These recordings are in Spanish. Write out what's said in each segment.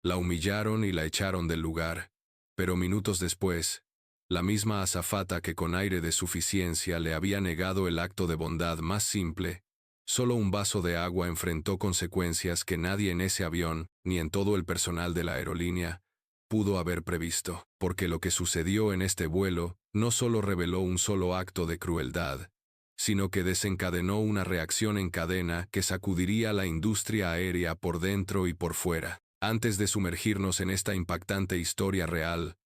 La humillaron y la echaron del lugar, pero minutos después, la misma azafata que con aire de suficiencia le había negado el acto de bondad más simple, solo un vaso de agua, enfrentó consecuencias que nadie en ese avión, ni en todo el personal de la aerolínea, pudo haber previsto, porque lo que sucedió en este vuelo no solo reveló un solo acto de crueldad, sino que desencadenó una reacción en cadena que sacudiría la industria aérea por dentro y por fuera. Antes de sumergirnos en esta impactante historia real,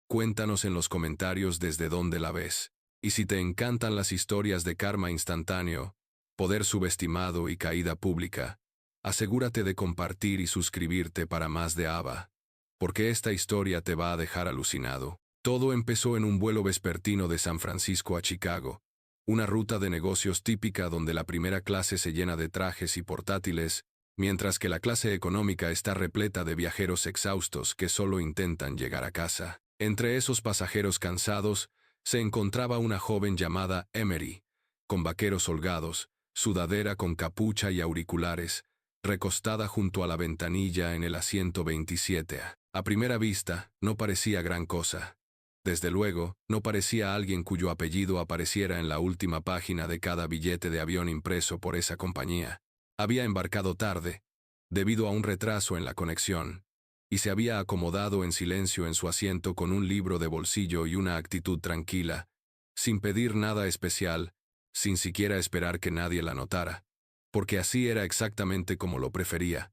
cuéntanos en los comentarios desde dónde la ves. Y si te encantan las historias de karma instantáneo, poder subestimado y caída pública, asegúrate de compartir y suscribirte para más de ABA, porque esta historia te va a dejar alucinado. Todo empezó en un vuelo vespertino de San Francisco a Chicago, una ruta de negocios típica donde la primera clase se llena de trajes y portátiles, mientras que la clase económica está repleta de viajeros exhaustos que solo intentan llegar a casa. Entre esos pasajeros cansados, se encontraba una joven llamada Emery, con vaqueros holgados, sudadera con capucha y auriculares, recostada junto a la ventanilla en el asiento 27A. A primera vista, no parecía gran cosa. Desde luego, no parecía alguien cuyo apellido apareciera en la última página de cada billete de avión impreso por esa compañía. Había embarcado tarde, debido a un retraso en la conexión, y se había acomodado en silencio en su asiento con un libro de bolsillo y una actitud tranquila, sin pedir nada especial, sin siquiera esperar que nadie la notara, porque así era exactamente como lo prefería,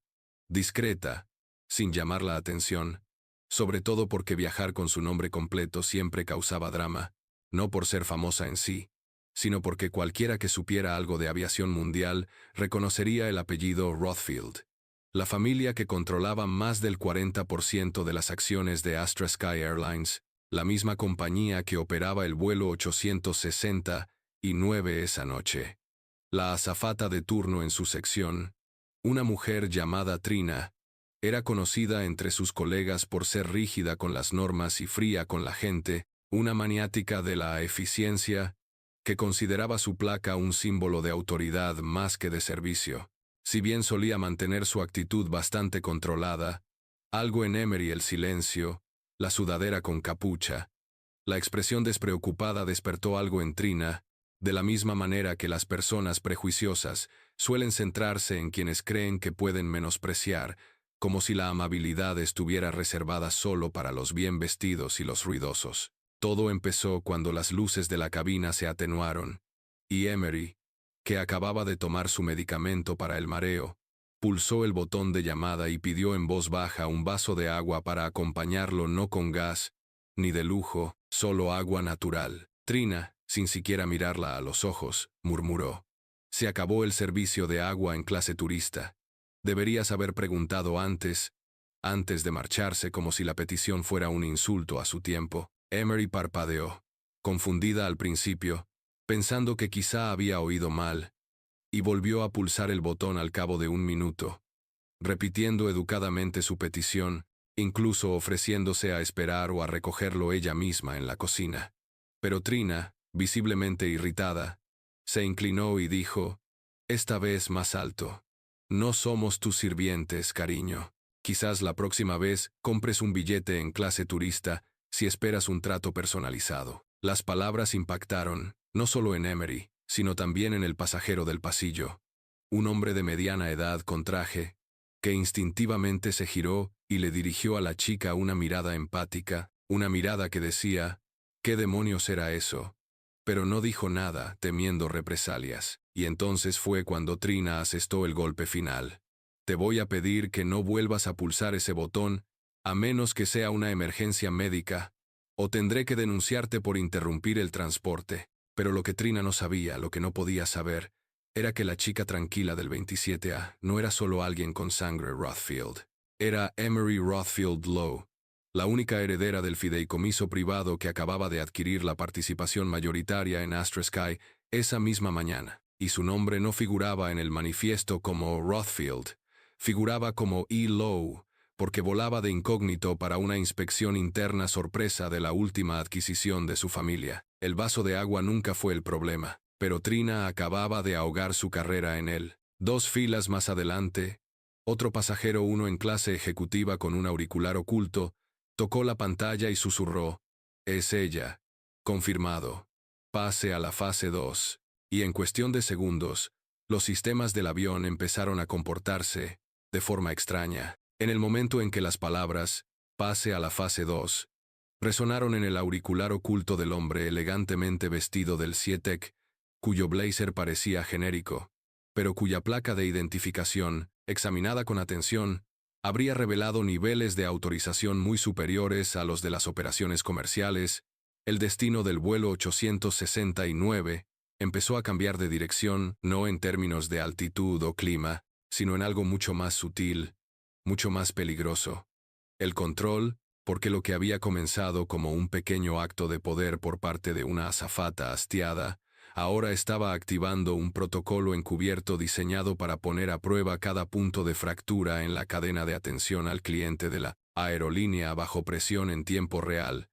discreta, sin llamar la atención, sobre todo porque viajar con su nombre completo siempre causaba drama, no por ser famosa en sí, sino porque cualquiera que supiera algo de aviación mundial reconocería el apellido Rothfield. La familia que controlaba más del 40% de las acciones de Astra Sky Airlines, la misma compañía que operaba el vuelo 869 esa noche. La azafata de turno en su sección, una mujer llamada Trina, era conocida entre sus colegas por ser rígida con las normas y fría con la gente, una maniática de la eficiencia, que consideraba su placa un símbolo de autoridad más que de servicio. Si bien solía mantener su actitud bastante controlada, algo en Emery, el silencio, la sudadera con capucha, la expresión despreocupada despertó algo en Trina, de la misma manera que las personas prejuiciosas suelen centrarse en quienes creen que pueden menospreciar, como si la amabilidad estuviera reservada solo para los bien vestidos y los ruidosos. Todo empezó cuando las luces de la cabina se atenuaron, y Emery, que acababa de tomar su medicamento para el mareo, pulsó el botón de llamada y pidió en voz baja un vaso de agua para acompañarlo, no con gas, ni de lujo, solo agua natural. Trina, sin siquiera mirarla a los ojos, murmuró: «Se acabó el servicio de agua en clase turista. Deberías haber preguntado antes de marcharse, como si la petición fuera un insulto a su tiempo». Emery parpadeó, confundida al principio, pensando que quizá había oído mal, y volvió a pulsar el botón al cabo de un minuto, repitiendo educadamente su petición, incluso ofreciéndose a esperar o a recogerlo ella misma en la cocina. Pero Trina, visiblemente irritada, se inclinó y dijo: «Esta vez más alto. No somos tus sirvientes, cariño. Quizás la próxima vez compres un billete en clase turista si esperas un trato personalizado». Las palabras impactaron, no solo en Emery, sino también en el pasajero del pasillo, un hombre de mediana edad con traje, que instintivamente se giró y le dirigió a la chica una mirada empática, una mirada que decía: «¿Qué demonios era eso?». Pero no dijo nada, temiendo represalias, y entonces fue cuando Trina asestó el golpe final. «Te voy a pedir que no vuelvas a pulsar ese botón, a menos que sea una emergencia médica, o tendré que denunciarte por interrumpir el transporte». Pero lo que Trina no sabía, lo que no podía saber, era que la chica tranquila del 27A no era solo alguien con sangre Rothfield. Era Emery Rothfield Lowe, la única heredera del fideicomiso privado que acababa de adquirir la participación mayoritaria en Astra Sky esa misma mañana, y su nombre no figuraba en el manifiesto como Rothfield, figuraba como E. Lowe, porque volaba de incógnito para una inspección interna sorpresa de la última adquisición de su familia. El vaso de agua nunca fue el problema, pero Trina acababa de ahogar su carrera en él. 2 filas más adelante, Otro pasajero, uno en clase ejecutiva con un auricular oculto, tocó la pantalla y susurró: «Es ella. Confirmado. Pase a la fase 2». Y en cuestión de segundos, los sistemas del avión empezaron a comportarse de forma extraña. En el momento en que las palabras «pase a la fase 2» resonaron en el auricular oculto del hombre elegantemente vestido del SEATEC, cuyo blazer parecía genérico, pero cuya placa de identificación, examinada con atención, habría revelado niveles de autorización muy superiores a los de las operaciones comerciales, el destino del vuelo 869 empezó a cambiar de dirección, no en términos de altitud o clima, sino en algo mucho más sutil, mucho más peligroso. El control, porque lo que había comenzado como un pequeño acto de poder por parte de una azafata hastiada, ahora estaba activando un protocolo encubierto diseñado para poner a prueba cada punto de fractura en la cadena de atención al cliente de la aerolínea bajo presión en tiempo real.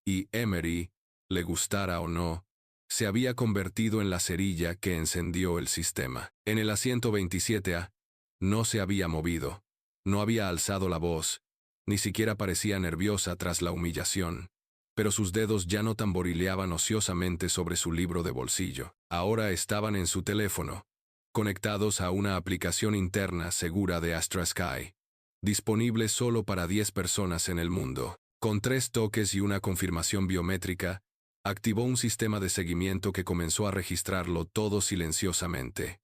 Y Emery, le gustara o no, se había convertido en la cerilla que encendió el sistema. En el asiento 27A, no se había movido, no había alzado la voz, ni siquiera parecía nerviosa tras la humillación, pero sus dedos ya no tamborileaban ociosamente sobre su libro de bolsillo. Ahora estaban en su teléfono, conectados a una aplicación interna segura de Astra Sky, disponible solo para 10 personas en el mundo. Con 3 toques y una confirmación biométrica, activó un sistema de seguimiento que comenzó a registrarlo todo silenciosamente.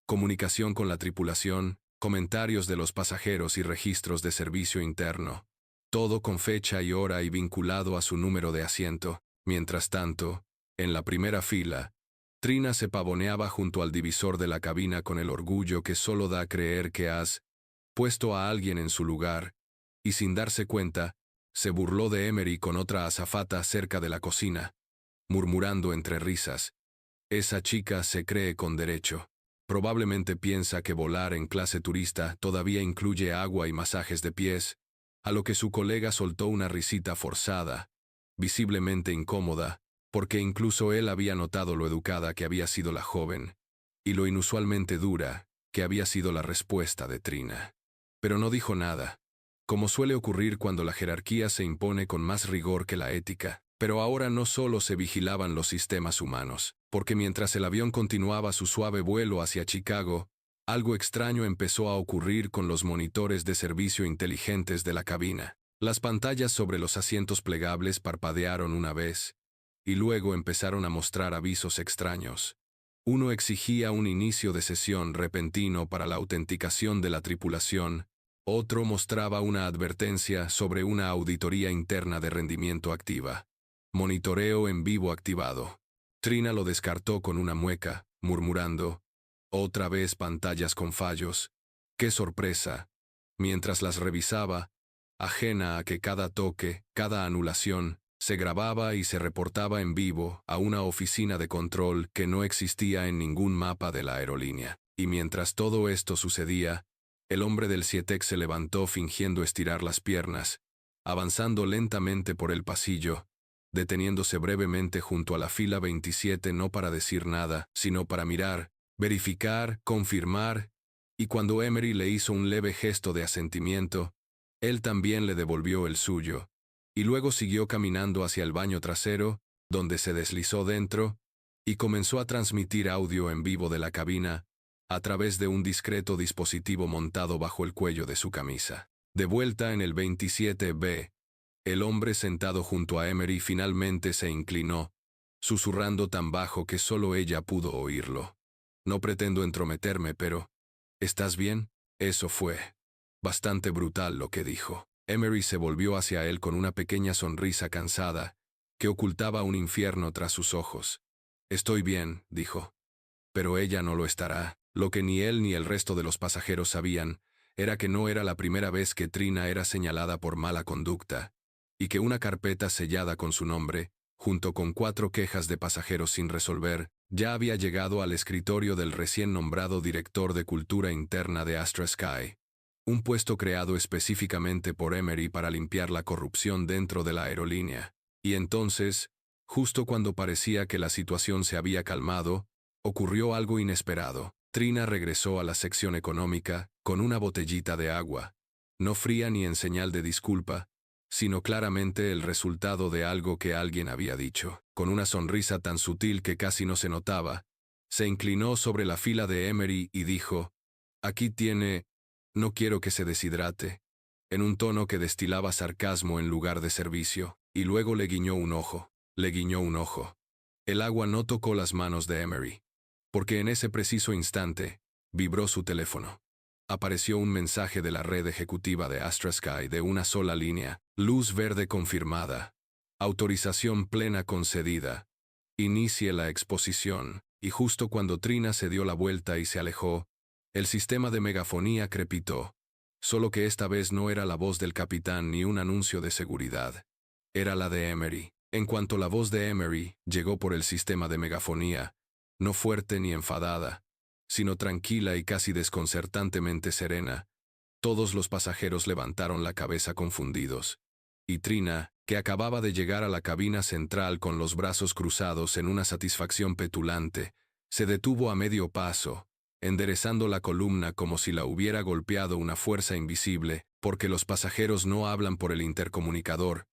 Comunicación con la tripulación, comentarios de los pasajeros y registros de servicio interno. Todo con fecha y hora y vinculado a su número de asiento. Mientras tanto, en la primera fila, Trina se pavoneaba junto al divisor de la cabina con el orgullo que solo da a creer que has puesto a alguien en su lugar, y sin darse cuenta, se burló de Emery con otra azafata cerca de la cocina, murmurando entre risas: «Esa chica se cree con derecho. Probablemente piensa que volar en clase turista todavía incluye agua y masajes de pies», a lo que su colega soltó una risita forzada, visiblemente incómoda, porque incluso él había notado lo educada que había sido la joven, y lo inusualmente dura que había sido la respuesta de Trina. Pero no dijo nada, como suele ocurrir cuando la jerarquía se impone con más rigor que la ética. Pero ahora no solo se vigilaban los sistemas humanos, porque mientras el avión continuaba su suave vuelo hacia Chicago, algo extraño empezó a ocurrir con los monitores de servicio inteligentes de la cabina. Las pantallas sobre los asientos plegables parpadearon una vez, y luego empezaron a mostrar avisos extraños. Uno exigía un inicio de sesión repentino para la autenticación de la tripulación, otro mostraba una advertencia sobre una auditoría interna de rendimiento activa. Monitoreo en vivo activado. Trina lo descartó con una mueca, murmurando: «Otra vez pantallas con fallos. ¡Qué sorpresa!». Mientras las revisaba, ajena a que cada toque, cada anulación, se grababa y se reportaba en vivo a una oficina de control que no existía en ningún mapa de la aerolínea. Y mientras todo esto sucedía, el hombre del SEATEC se levantó fingiendo estirar las piernas, avanzando lentamente por el pasillo, deteniéndose brevemente junto a la fila 27 no para decir nada, sino para mirar, verificar, confirmar, y cuando Emery le hizo un leve gesto de asentimiento, él también le devolvió el suyo, y luego siguió caminando hacia el baño trasero, donde se deslizó dentro, y comenzó a transmitir audio en vivo de la cabina, a través de un discreto dispositivo montado bajo el cuello de su camisa. De vuelta en el 27B, el hombre sentado junto a Emery finalmente se inclinó, susurrando tan bajo que solo ella pudo oírlo. «No pretendo entrometerme, pero... ¿estás bien?». Eso fue bastante brutal lo que dijo. Emery se volvió hacia él con una pequeña sonrisa cansada, que ocultaba un infierno tras sus ojos. «Estoy bien», dijo. Pero ella no lo estará. Lo que ni él ni el resto de los pasajeros sabían era que no era la primera vez que Trina era señalada por mala conducta, y que una carpeta sellada con su nombre, junto con 4 quejas de pasajeros sin resolver, ya había llegado al escritorio del recién nombrado director de Cultura Interna de Astra Sky, un puesto creado específicamente por Emery para limpiar la corrupción dentro de la aerolínea. Y entonces, justo cuando parecía que la situación se había calmado, ocurrió algo inesperado. Trina regresó a la sección económica con una botellita de agua, no fría ni en señal de disculpa, sino claramente el resultado de algo que alguien había dicho. Con una sonrisa tan sutil que casi no se notaba, se inclinó sobre la fila de Emery y dijo: «Aquí tiene, no quiero que se deshidrate», en un tono que destilaba sarcasmo en lugar de servicio, y luego le guiñó un ojo. El agua no tocó las manos de Emery, porque en ese preciso instante vibró su teléfono. Apareció un mensaje de la red ejecutiva de Astra Sky de una sola línea: luz verde confirmada. Autorización plena concedida. Inicie la exposición. Y justo cuando Trina se dio la vuelta y se alejó, el sistema de megafonía crepitó. Solo que esta vez no era la voz del capitán ni un anuncio de seguridad. Era la de Emery. En cuanto la voz de Emery llegó por el sistema de megafonía, no fuerte ni enfadada, sino tranquila y casi desconcertantemente serena, todos los pasajeros levantaron la cabeza confundidos. Y Trina, que acababa de llegar a la cabina central con los brazos cruzados en una satisfacción petulante, se detuvo a medio paso, enderezando la columna como si la hubiera golpeado una fuerza invisible, porque los pasajeros no hablan por el intercomunicador,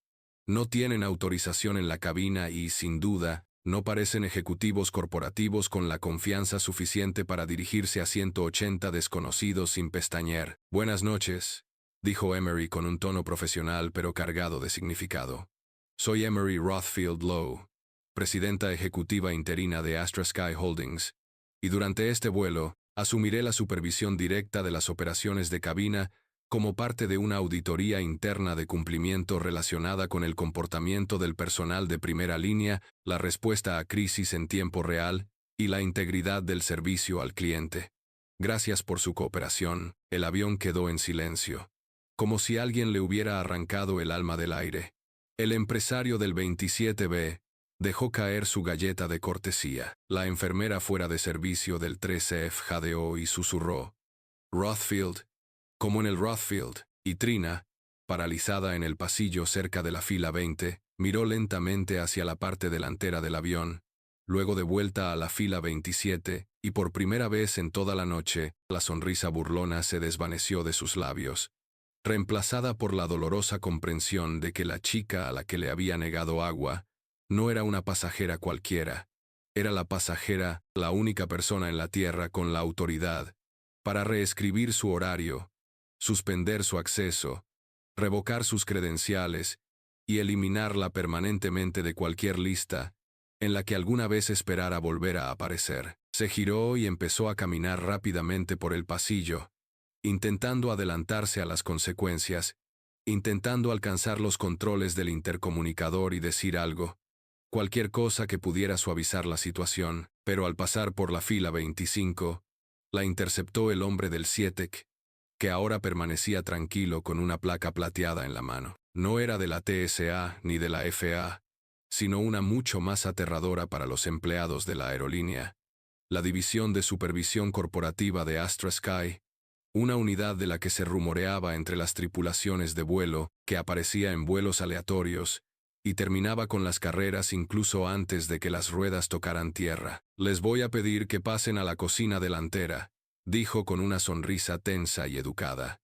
no tienen autorización en la cabina y, sin duda, no parecen ejecutivos corporativos con la confianza suficiente para dirigirse a 180 desconocidos sin pestañear. «Buenas noches», dijo Emery con un tono profesional pero cargado de significado. «Soy Emery Rothfield Lowe, presidenta ejecutiva interina de Astra Sky Holdings, y durante este vuelo asumiré la supervisión directa de las operaciones de cabina como parte de una auditoría interna de cumplimiento relacionada con el comportamiento del personal de primera línea, la respuesta a crisis en tiempo real y la integridad del servicio al cliente. Gracias por su cooperación». El avión quedó en silencio, como si alguien le hubiera arrancado el alma del aire. El empresario del 27B dejó caer su galleta de cortesía. La enfermera fuera de servicio del 3F jadeó y susurró: «Rothfield», como en el Rothfield, y Trina, paralizada en el pasillo cerca de la fila 20, miró lentamente hacia la parte delantera del avión, luego de vuelta a la fila 27, y por primera vez en toda la noche, la sonrisa burlona se desvaneció de sus labios, reemplazada por la dolorosa comprensión de que la chica a la que le había negado agua no era una pasajera cualquiera, era la pasajera, la única persona en la Tierra con la autoridad para reescribir su horario, suspender su acceso, revocar sus credenciales y eliminarla permanentemente de cualquier lista en la que alguna vez esperara volver a aparecer. Se giró y empezó a caminar rápidamente por el pasillo, intentando adelantarse a las consecuencias, intentando alcanzar los controles del intercomunicador y decir algo, cualquier cosa que pudiera suavizar la situación, pero al pasar por la fila 25, la interceptó el hombre del SIETEC, que ahora permanecía tranquilo con una placa plateada en la mano. No era de la TSA ni de la FAA, sino una mucho más aterradora para los empleados de la aerolínea, la División de Supervisión Corporativa de Astra Sky, una unidad de la que se rumoreaba entre las tripulaciones de vuelo, que aparecía en vuelos aleatorios, y terminaba con las carreras incluso antes de que las ruedas tocaran tierra. «Les voy a pedir que pasen a la cocina delantera», dijo con una sonrisa tensa y educada.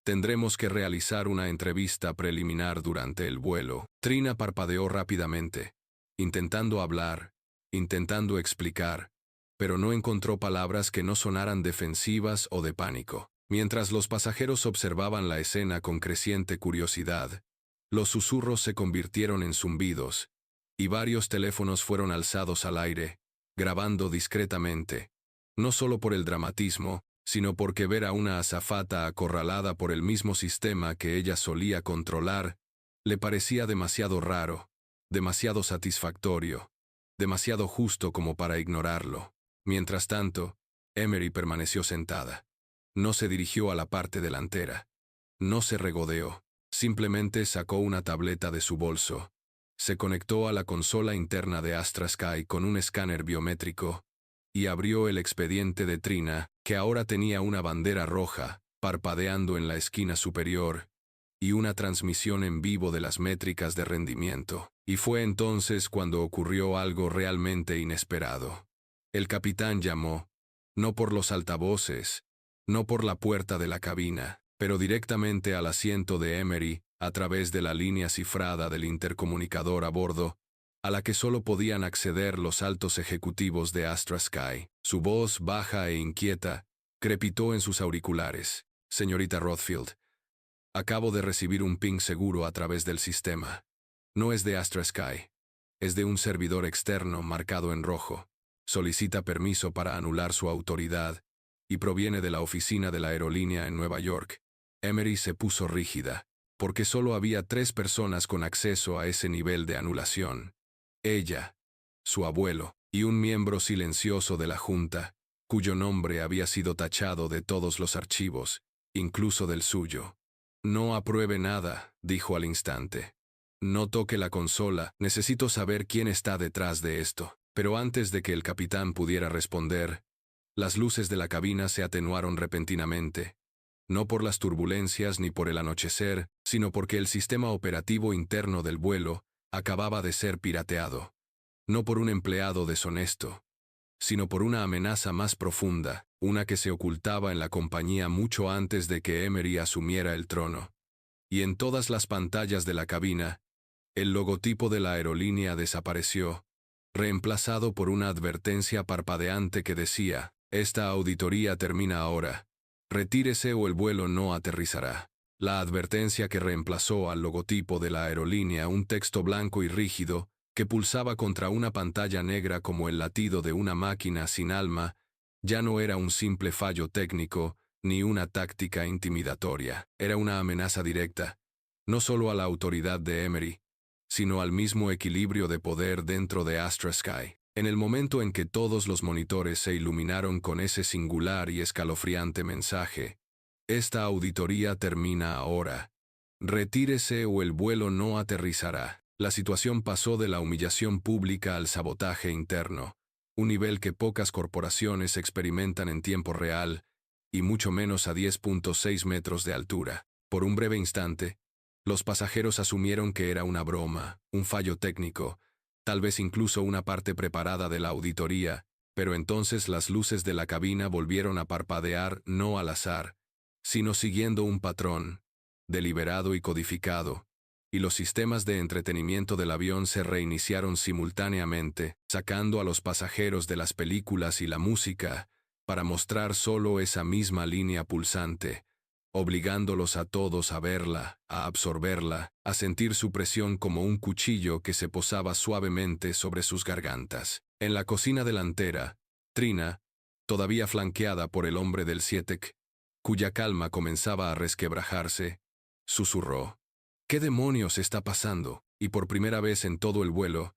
«Tendremos que realizar una entrevista preliminar durante el vuelo». Trina parpadeó rápidamente, intentando hablar, intentando explicar, pero no encontró palabras que no sonaran defensivas o de pánico. Mientras los pasajeros observaban la escena con creciente curiosidad, los susurros se convirtieron en zumbidos, y varios teléfonos fueron alzados al aire, grabando discretamente, no solo por el dramatismo, sino porque ver a una azafata acorralada por el mismo sistema que ella solía controlar, le parecía demasiado raro, demasiado satisfactorio, demasiado justo como para ignorarlo. Mientras tanto, Emery permaneció sentada. No se dirigió a la parte delantera. No se regodeó. Simplemente sacó una tableta de su bolso. Se conectó a la consola interna de Astra Sky con un escáner biométrico y abrió el expediente de Trina, que ahora tenía una bandera roja, parpadeando en la esquina superior, y una transmisión en vivo de las métricas de rendimiento. Y fue entonces cuando ocurrió algo realmente inesperado. El capitán llamó, No por los altavoces, no por la puerta de la cabina, pero directamente al asiento de Emery, a través de la línea cifrada del intercomunicador a bordo, a la que solo podían acceder los altos ejecutivos de Astra Sky. Su voz, baja e inquieta, crepitó en sus auriculares. Señorita Rothfield, acabo de recibir un ping seguro a través del sistema. No es de Astra Sky. Es de un servidor externo marcado en rojo. Solicita permiso para anular su autoridad y proviene de la oficina de la aerolínea en Nueva York. Emery se puso rígida, porque solo había 3 personas con acceso a ese nivel de anulación. Ella, su abuelo, y un miembro silencioso de la Junta, cuyo nombre había sido tachado de todos los archivos, incluso del suyo. No apruebe nada, dijo al instante. No toque la consola, necesito saber quién está detrás de esto. Pero antes de que el capitán pudiera responder, las luces de la cabina se atenuaron repentinamente, no por las turbulencias ni por el anochecer, sino porque el sistema operativo interno del vuelo acababa de ser pirateado. No por un empleado deshonesto, sino por una amenaza más profunda, una que se ocultaba en la compañía mucho antes de que Emery asumiera el trono. Y en todas las pantallas de la cabina, el logotipo de la aerolínea desapareció, reemplazado por una advertencia parpadeante que decía: «Esta auditoría termina ahora. Retírese o el vuelo no aterrizará». La advertencia que reemplazó al logotipo de la aerolínea un texto blanco y rígido que pulsaba contra una pantalla negra como el latido de una máquina sin alma, ya no era un simple fallo técnico ni una táctica intimidatoria. Era una amenaza directa, no solo a la autoridad de Emery, sino al mismo equilibrio de poder dentro de Astra Sky. En el momento en que todos los monitores se iluminaron con ese singular y escalofriante mensaje: «Esta auditoría termina ahora. Retírese o el vuelo no aterrizará», la situación pasó de la humillación pública al sabotaje interno, un nivel que pocas corporaciones experimentan en tiempo real, y mucho menos a 10.6 metros de altura. Por un breve instante, los pasajeros asumieron que era una broma, un fallo técnico, tal vez incluso una parte preparada de la auditoría, pero entonces las luces de la cabina volvieron a parpadear no al azar, sino siguiendo un patrón, deliberado y codificado, y los sistemas de entretenimiento del avión se reiniciaron simultáneamente, sacando a los pasajeros de las películas y la música, para mostrar solo esa misma línea pulsante, obligándolos a todos a verla, a absorberla, a sentir su presión como un cuchillo que se posaba suavemente sobre sus gargantas. En la cocina delantera, Trina, todavía flanqueada por el hombre del SIETEC, cuya calma comenzaba a resquebrajarse, susurró: «¿Qué demonios está pasando?». Y por primera vez en todo el vuelo,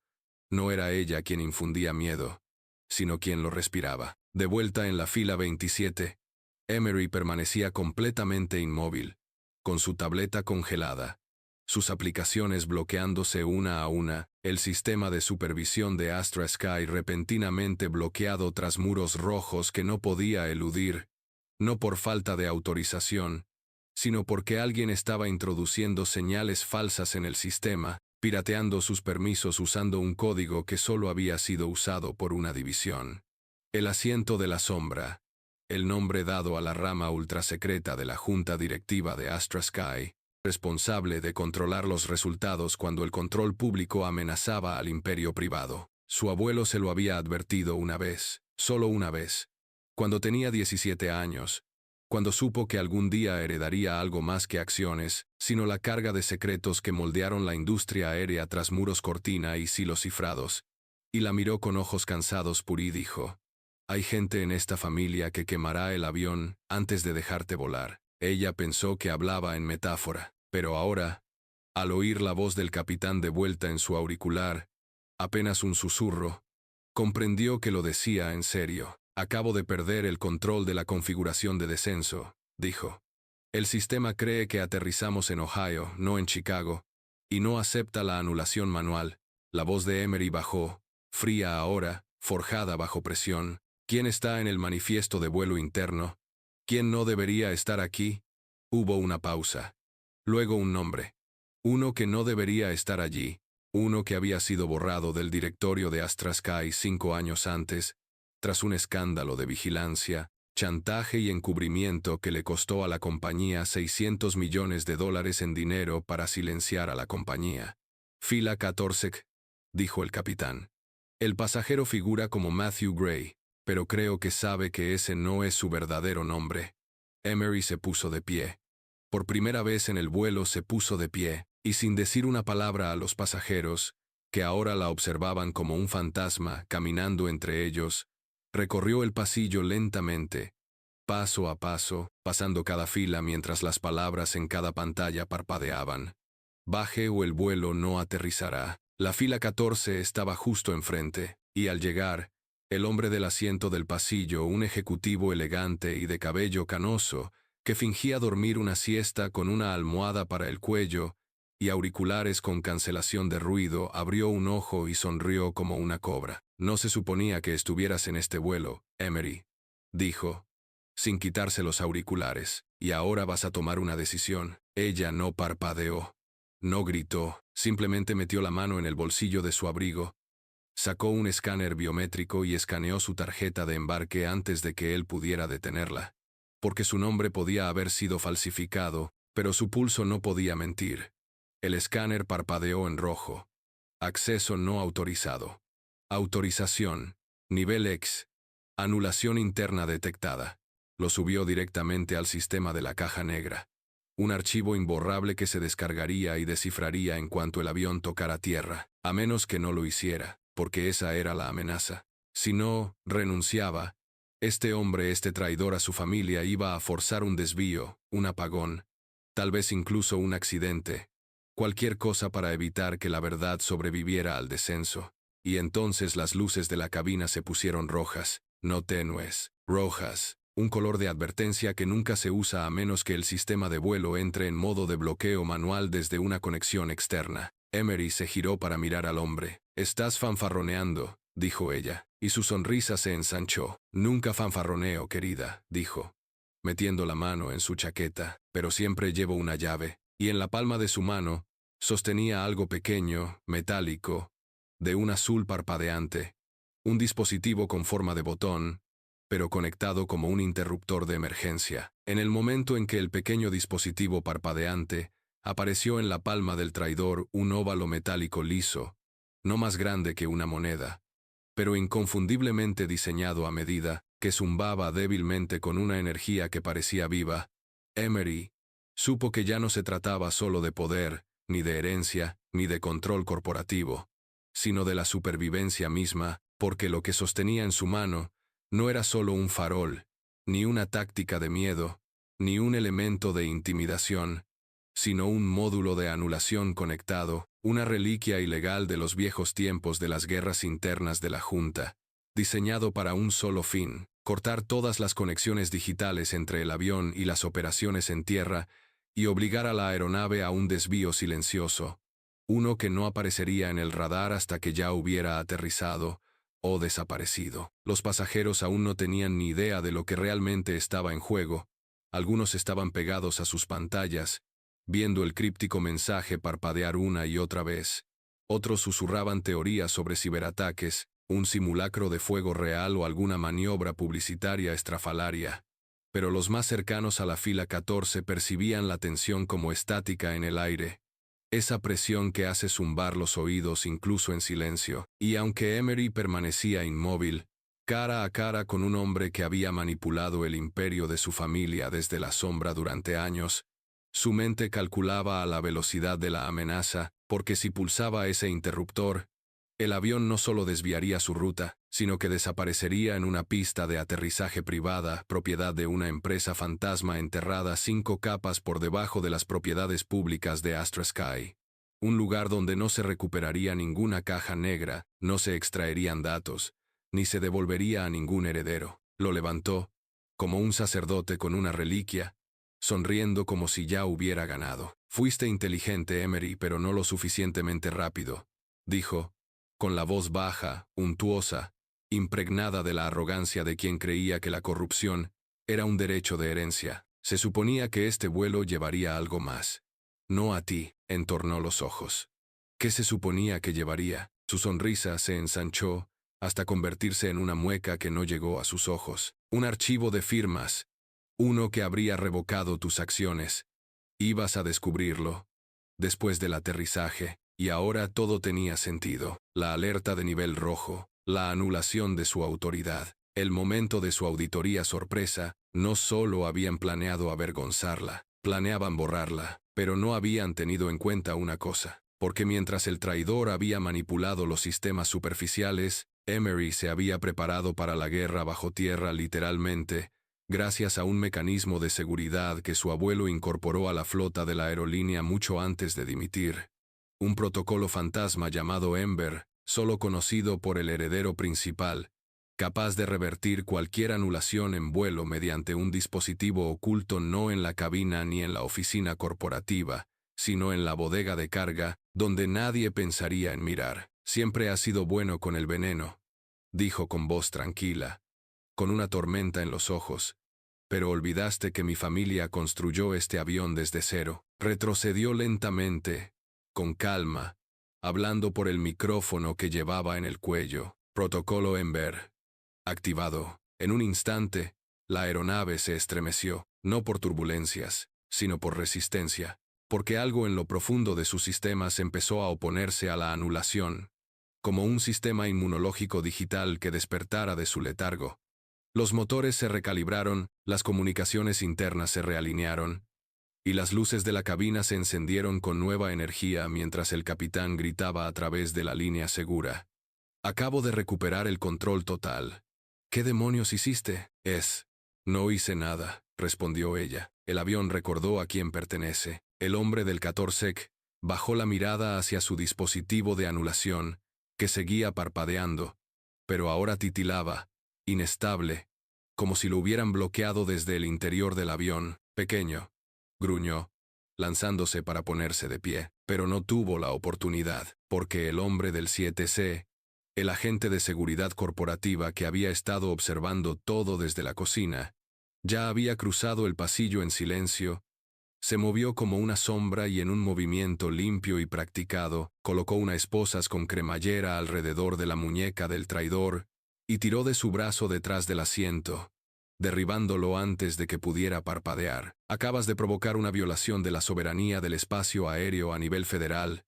no era ella quien infundía miedo, sino quien lo respiraba. De vuelta en la fila 27, Emery permanecía completamente inmóvil, con su tableta congelada, sus aplicaciones bloqueándose una a una, el sistema de supervisión de Astra Sky repentinamente bloqueado tras muros rojos que no podía eludir, no por falta de autorización, sino porque alguien estaba introduciendo señales falsas en el sistema, pirateando sus permisos usando un código que solo había sido usado por una división. El asiento de la sombra, el nombre dado a la rama ultrasecreta de la junta directiva de Astra Sky, responsable de controlar los resultados cuando el control público amenazaba al imperio privado. Su abuelo se lo había advertido una vez, solo una vez, cuando tenía 17 años, cuando supo que algún día heredaría algo más que acciones, sino la carga de secretos que moldearon la industria aérea tras muros cortina y silos cifrados, y la miró con ojos cansados y dijo: «Hay gente en esta familia que quemará el avión antes de dejarte volar». Ella pensó que hablaba en metáfora, pero ahora, al oír la voz del capitán de vuelta en su auricular, apenas un susurro, comprendió que lo decía en serio. «Acabo de perder el control de la configuración de descenso», dijo. «El sistema cree que aterrizamos en Ohio, no en Chicago, y no acepta la anulación manual». La voz de Emery bajó, fría ahora, forjada bajo presión. «¿Quién está en el manifiesto de vuelo interno? ¿Quién no debería estar aquí?». Hubo una pausa. Luego un nombre. Uno que no debería estar allí, uno que había sido borrado del directorio de Astra Sky 5 años antes, tras un escándalo de vigilancia, chantaje y encubrimiento que le costó a la compañía $600 millones en dinero para silenciar a la compañía. Fila 14, dijo el capitán. El pasajero figura como Matthew Gray, pero creo que sabe que ese no es su verdadero nombre. Emery se puso de pie. Por primera vez en el vuelo se puso de pie, y sin decir una palabra a los pasajeros, que ahora la observaban como un fantasma caminando entre ellos, recorrió el pasillo lentamente, paso a paso, pasando cada fila mientras las palabras en cada pantalla parpadeaban. Baje o el vuelo no aterrizará. La fila 14 estaba justo enfrente, y al llegar, el hombre del asiento del pasillo, un ejecutivo elegante y de cabello canoso, que fingía dormir una siesta con una almohada para el cuello y auriculares con cancelación de ruido, abrió un ojo y sonrió como una cobra. No se suponía que estuvieras en este vuelo, Emery, dijo, sin quitarse los auriculares, y ahora vas a tomar una decisión. Ella no parpadeó. No gritó, simplemente metió la mano en el bolsillo de su abrigo, sacó un escáner biométrico y escaneó su tarjeta de embarque antes de que él pudiera detenerla. Porque su nombre podía haber sido falsificado, pero su pulso no podía mentir. El escáner parpadeó en rojo. Acceso no autorizado. Autorización. Nivel X. Anulación interna detectada. Lo subió directamente al sistema de la caja negra. Un archivo imborrable que se descargaría y descifraría en cuanto el avión tocara tierra, a menos que no lo hiciera, porque esa era la amenaza. Si no, renunciaba. Este hombre, este traidor a su familia, iba a forzar un desvío, un apagón, tal vez incluso un accidente, cualquier cosa para evitar que la verdad sobreviviera al descenso. Y entonces las luces de la cabina se pusieron rojas, no tenues, rojas. Un color de advertencia que nunca se usa a menos que el sistema de vuelo entre en modo de bloqueo manual desde una conexión externa. Emery se giró para mirar al hombre. «Estás fanfarroneando», dijo ella, y su sonrisa se ensanchó. «Nunca fanfarroneo, querida», dijo, metiendo la mano en su chaqueta, «pero siempre llevo una llave», y en la palma de su mano sostenía algo pequeño, metálico, de un azul parpadeante, un dispositivo con forma de botón, pero conectado como un interruptor de emergencia. En el momento en que el pequeño dispositivo parpadeante apareció en la palma del traidor, un óvalo metálico liso, no más grande que una moneda, pero inconfundiblemente diseñado a medida, que zumbaba débilmente con una energía que parecía viva. Emery supo que ya no se trataba solo de poder, ni de herencia, ni de control corporativo, sino de la supervivencia misma, porque lo que sostenía en su mano no era solo un farol, ni una táctica de miedo, ni un elemento de intimidación, sino un módulo de anulación conectado, una reliquia ilegal de los viejos tiempos de las guerras internas de la Junta, diseñado para un solo fin: cortar todas las conexiones digitales entre el avión y las operaciones en tierra y obligar a la aeronave a un desvío silencioso, uno que no aparecería en el radar hasta que ya hubiera aterrizado o desaparecido. Los pasajeros aún no tenían ni idea de lo que realmente estaba en juego. Algunos estaban pegados a sus pantallas, viendo el críptico mensaje parpadear una y otra vez. Otros susurraban teorías sobre ciberataques, un simulacro de fuego real o alguna maniobra publicitaria estrafalaria. Pero los más cercanos a la fila 14 percibían la tensión como estática en el aire, esa presión que hace zumbar los oídos incluso en silencio. Y aunque Emery permanecía inmóvil, cara a cara con un hombre que había manipulado el imperio de su familia desde la sombra durante años, su mente calculaba a la velocidad de la amenaza, porque si pulsaba ese interruptor, el avión no solo desviaría su ruta, sino que desaparecería en una pista de aterrizaje privada, propiedad de una empresa fantasma enterrada 5 capas por debajo de las propiedades públicas de Astra Sky. Un lugar donde no se recuperaría ninguna caja negra, no se extraerían datos, ni se devolvería a ningún heredero. Lo levantó, como un sacerdote con una reliquia, sonriendo como si ya hubiera ganado. «Fuiste inteligente, Emery, pero no lo suficientemente rápido», dijo, con la voz baja, untuosa, impregnada de la arrogancia de quien creía que la corrupción era un derecho de herencia. Se suponía que este vuelo llevaría algo más. «No a ti», entornó los ojos. «¿Qué se suponía que llevaría?» Su sonrisa se ensanchó, hasta convertirse en una mueca que no llegó a sus ojos. Un archivo de firmas. Uno que habría revocado tus acciones. Ibas a descubrirlo. Después del aterrizaje, y ahora todo tenía sentido. La alerta de nivel rojo, la anulación de su autoridad, el momento de su auditoría sorpresa, no solo habían planeado avergonzarla, planeaban borrarla, pero no habían tenido en cuenta una cosa. Porque mientras el traidor había manipulado los sistemas superficiales, Emery se había preparado para la guerra bajo tierra literalmente, gracias a un mecanismo de seguridad que su abuelo incorporó a la flota de la aerolínea mucho antes de dimitir. Un protocolo fantasma llamado Ember, solo conocido por el heredero principal, capaz de revertir cualquier anulación en vuelo mediante un dispositivo oculto no en la cabina ni en la oficina corporativa, sino en la bodega de carga, donde nadie pensaría en mirar. Siempre has sido bueno con el veneno, dijo con voz tranquila, con una tormenta en los ojos. Pero olvidaste que mi familia construyó este avión desde cero. Retrocedió lentamente, con calma, hablando por el micrófono que llevaba en el cuello. Protocolo Ember. Activado. En un instante, la aeronave se estremeció, no por turbulencias, sino por resistencia, porque algo en lo profundo de sus sistemas empezó a oponerse a la anulación, como un sistema inmunológico digital que despertara de su letargo. Los motores se recalibraron, las comunicaciones internas se realinearon, y las luces de la cabina se encendieron con nueva energía mientras el capitán gritaba a través de la línea segura. Acabo de recuperar el control total. ¿Qué demonios hiciste? No hice nada, respondió ella. El avión recordó a quién pertenece. El hombre del 14 bajó la mirada hacia su dispositivo de anulación, que seguía parpadeando, pero ahora titilaba, inestable, como si lo hubieran bloqueado desde el interior del avión. Pequeño, gruñó, lanzándose para ponerse de pie, pero no tuvo la oportunidad, porque el hombre del 7C, el agente de seguridad corporativa que había estado observando todo desde la cocina, ya había cruzado el pasillo en silencio, se movió como una sombra y en un movimiento limpio y practicado, colocó una esposas con cremallera alrededor de la muñeca del traidor y tiró de su brazo detrás del asiento, derribándolo antes de que pudiera parpadear. Acabas de provocar una violación de la soberanía del espacio aéreo a nivel federal,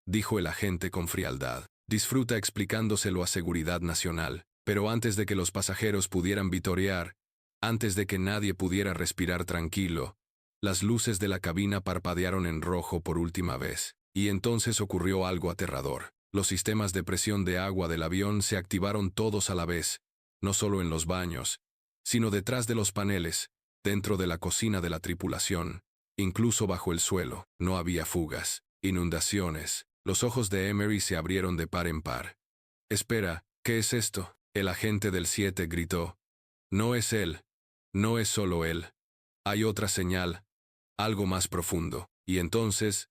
dijo el agente con frialdad. Disfruta explicándoselo a Seguridad Nacional, pero antes de que los pasajeros pudieran vitorear, antes de que nadie pudiera respirar tranquilo, las luces de la cabina parpadearon en rojo por última vez, y entonces ocurrió algo aterrador. Los sistemas de presión de agua del avión se activaron todos a la vez, no solo en los baños, sino detrás de los paneles, dentro de la cocina de la tripulación, incluso bajo el suelo. No había fugas, inundaciones. Los ojos de Emery se abrieron de par en par. Espera, ¿qué es esto? El agente del 7 gritó. No es él. No es solo él. Hay otra señal, algo más profundo. Y entonces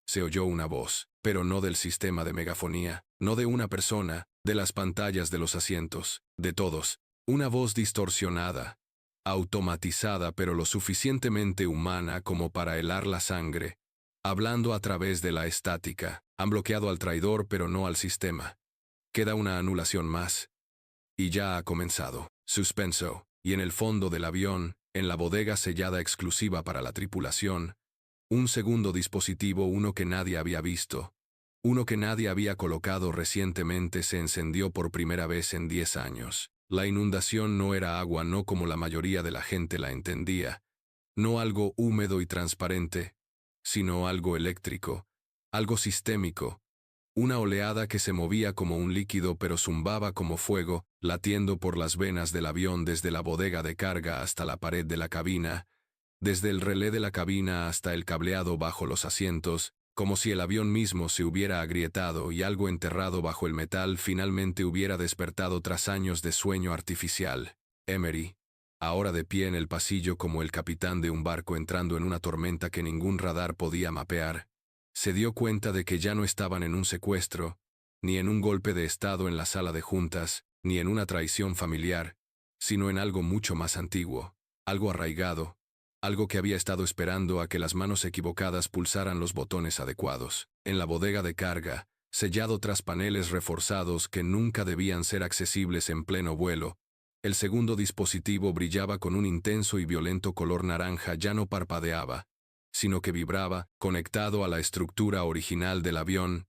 se oyó una voz, pero no del sistema de megafonía, no de una persona, de las pantallas de los asientos, de todos. Una voz distorsionada, automatizada pero lo suficientemente humana como para helar la sangre, hablando a través de la estática. Han bloqueado al traidor pero no al sistema. Queda una anulación más. Y ya ha comenzado. Suspenso. Y en el fondo del avión, en la bodega sellada exclusiva para la tripulación, un segundo dispositivo, uno que nadie había visto, uno que nadie había colocado recientemente, se encendió por primera vez en 10 años. La inundación no era agua, no como la mayoría de la gente la entendía, no algo húmedo y transparente, sino algo eléctrico, algo sistémico, una oleada que se movía como un líquido pero zumbaba como fuego, latiendo por las venas del avión desde la bodega de carga hasta la pared de la cabina, desde el relé de la cabina hasta el cableado bajo los asientos, como si el avión mismo se hubiera agrietado y algo enterrado bajo el metal finalmente hubiera despertado tras años de sueño artificial. Emery, ahora de pie en el pasillo como el capitán de un barco entrando en una tormenta que ningún radar podía mapear, se dio cuenta de que ya no estaban en un secuestro, ni en un golpe de estado en la sala de juntas, ni en una traición familiar, sino en algo mucho más antiguo, algo arraigado, algo que había estado esperando a que las manos equivocadas pulsaran los botones adecuados. En la bodega de carga, sellado tras paneles reforzados que nunca debían ser accesibles en pleno vuelo. El segundo dispositivo brillaba con un intenso y violento color naranja. Ya no parpadeaba, sino que vibraba, conectado a la estructura original del avión,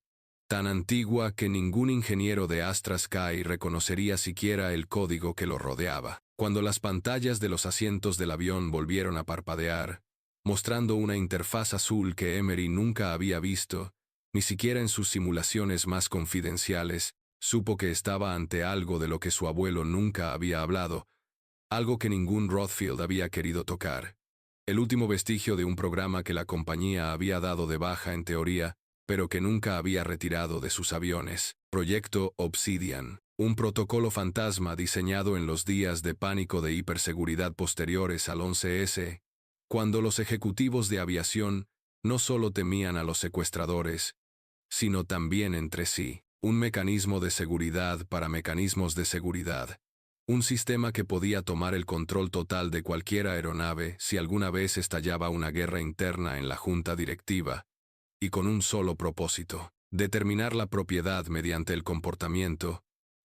tan antigua que ningún ingeniero de Astra Sky reconocería siquiera el código que lo rodeaba. Cuando las pantallas de los asientos del avión volvieron a parpadear, mostrando una interfaz azul que Emery nunca había visto, ni siquiera en sus simulaciones más confidenciales, supo que estaba ante algo de lo que su abuelo nunca había hablado, algo que ningún Rothfield había querido tocar. El último vestigio de un programa que la compañía había dado de baja en teoría, pero que nunca había retirado de sus aviones. Proyecto Obsidian, un protocolo fantasma diseñado en los días de pánico de hiperseguridad posteriores al 11S, cuando los ejecutivos de aviación no solo temían a los secuestradores, sino también entre sí. Un mecanismo de seguridad para mecanismos de seguridad. Un sistema que podía tomar el control total de cualquier aeronave si alguna vez estallaba una guerra interna en la junta directiva, y con un solo propósito: determinar la propiedad mediante el comportamiento,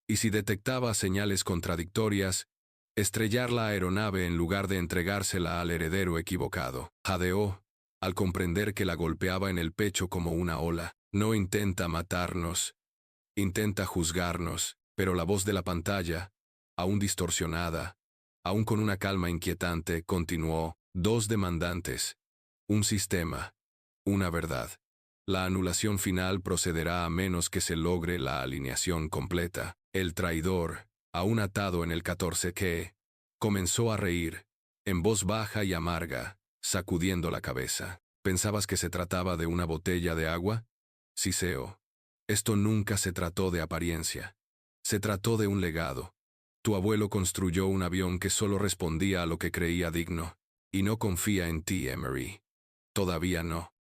y si detectaba señales contradictorias, estrellar la aeronave en lugar de entregársela al heredero equivocado. Jadeó, al comprender que la golpeaba en el pecho como una ola. No intenta matarnos. Intenta juzgarnos, pero la voz de la pantalla, aún distorsionada, aún con una calma inquietante, continuó: dos demandantes, un sistema, una verdad. La anulación final procederá a menos que se logre la alineación completa. El traidor, aún atado en el 14K, comenzó a reír, en voz baja y amarga, sacudiendo la cabeza. ¿Pensabas que se trataba de una botella de agua? Siseo. Esto nunca se trató de apariencia. Se trató de un legado. Tu abuelo construyó un avión que solo respondía a lo que creía digno, y no confía en ti, Emery. Todavía no.